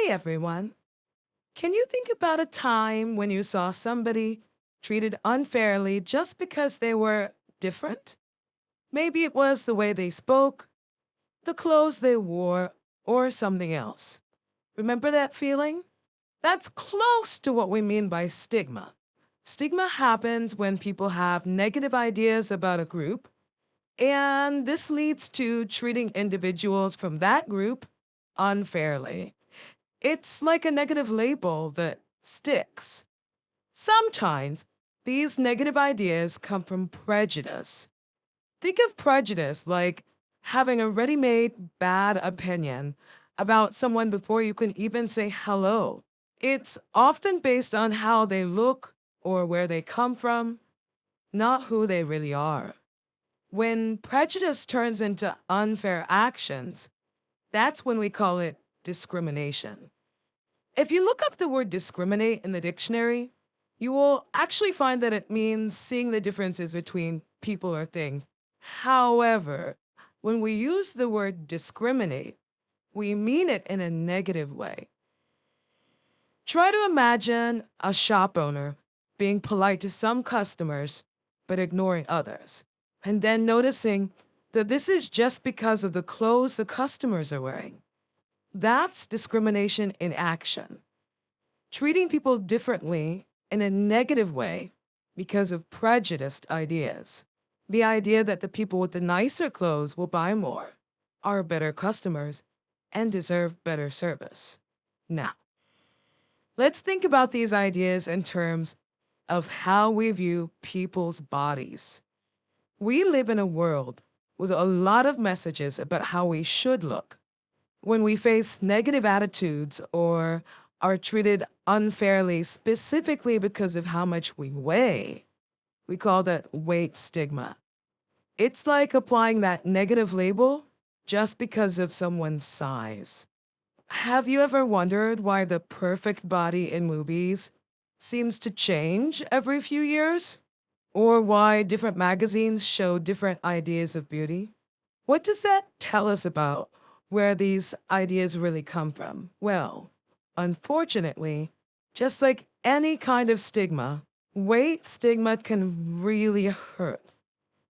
Hey everyone. Can you think about a time when you saw somebody treated unfairly just because they were different? Maybe it was the way they spoke, the clothes they wore, or something else. Remember that feeling? That's close to what we mean by stigma. Stigma happens when people have negative ideas about a group, and this leads to treating individuals from that group unfairly. It's like a negative label that sticks. Sometimes these negative ideas come from prejudice. Think of prejudice like having a ready made bad opinion about someone before you can even say hello. It's often based on how they look or where they come from, not who they really are. When prejudice turns into unfair actions, that's when we call it discrimination. If you look up the word discriminate in the dictionary, you will actually find that it means seeing the differences between people or things. However, when we use the word discriminate, we mean it in a negative way. Try to imagine a shop owner being polite to some customers but ignoring others, and then noticing that this is just because of the clothes the customers are wearing. That's discrimination in action. Treating people differently in a negative way because of prejudiced ideas. The idea that the people with the nicer clothes will buy more, are better customers, and deserve better service. Now, let's think about these ideas in terms of how we view people's bodies. We live in a world with a lot of messages about how we should look. When we face negative attitudes or are treated unfairly specifically because of how much we weigh, we call that weight stigma. It's like applying that negative label just because of someone's size. Have you ever wondered why the perfect body in movies seems to change every few years? Or why different magazines show different ideas of beauty? What does that tell us about where these ideas really come from? Well, unfortunately, just like any kind of stigma, weight stigma can really hurt.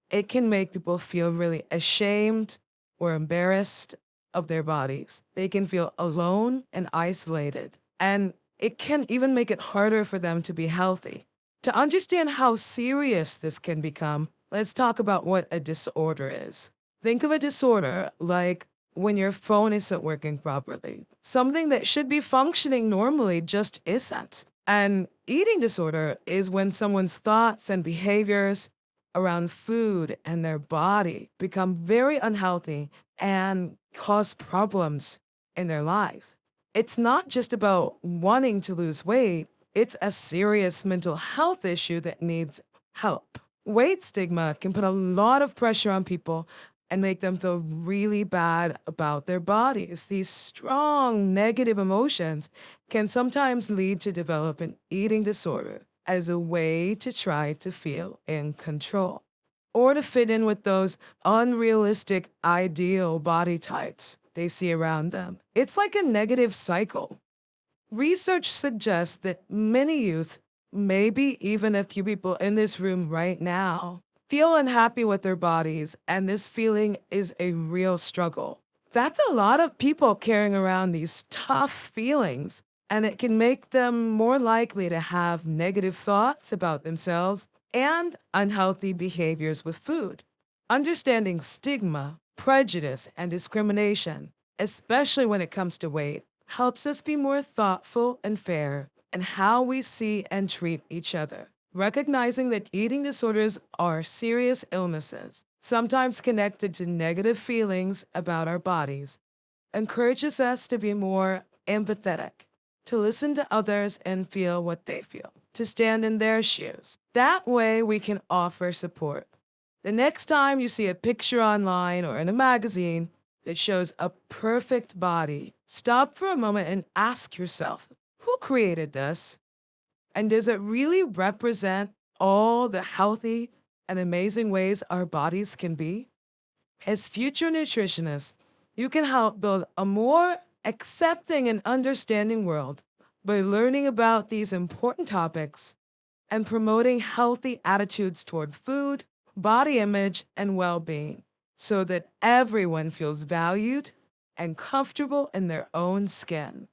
It can make people feel really ashamed or embarrassed of their bodies. They can feel alone and isolated. And it can even make it harder for them to be healthy. To understand how serious this can become, let's talk about what a disorder is. Think of a disorder like when your phone isn't working properly. Something that should be functioning normally just isn't. An eating disorder is when someone's thoughts and behaviors around food and their body become very unhealthy and cause problems in their life. It's not just about wanting to lose weight, it's a serious mental health issue that needs help. Weight stigma can put a lot of pressure on people and make them feel really bad about their bodies. These strong negative emotions can sometimes lead to develop an eating disorder as a way to try to feel in control or to fit in with those unrealistic ideal body types they see around them. It's like a negative cycle. Research suggests that many youth, maybe even a few people in this room right now, feel unhappy with their bodies, and this feeling is a real struggle. That's a lot of people carrying around these tough feelings, and it can make them more likely to have negative thoughts about themselves and unhealthy behaviors with food. Understanding stigma, prejudice, and discrimination, especially when it comes to weight, helps us be more thoughtful and fair in how we see and treat each other. Recognizing that eating disorders are serious illnesses, sometimes connected to negative feelings about our bodies, encourages us to be more empathetic, to listen to others and feel what they feel, to stand in their shoes. That way, we can offer support. The next time you see a picture online or in a magazine that shows a perfect body, stop for a moment and ask yourself, who created this? And does it really represent all the healthy and amazing ways our bodies can be? As future nutritionists, you can help build a more accepting and understanding world by learning about these important topics and promoting healthy attitudes toward food, body image, and well being so that everyone feels valued and comfortable in their own skin.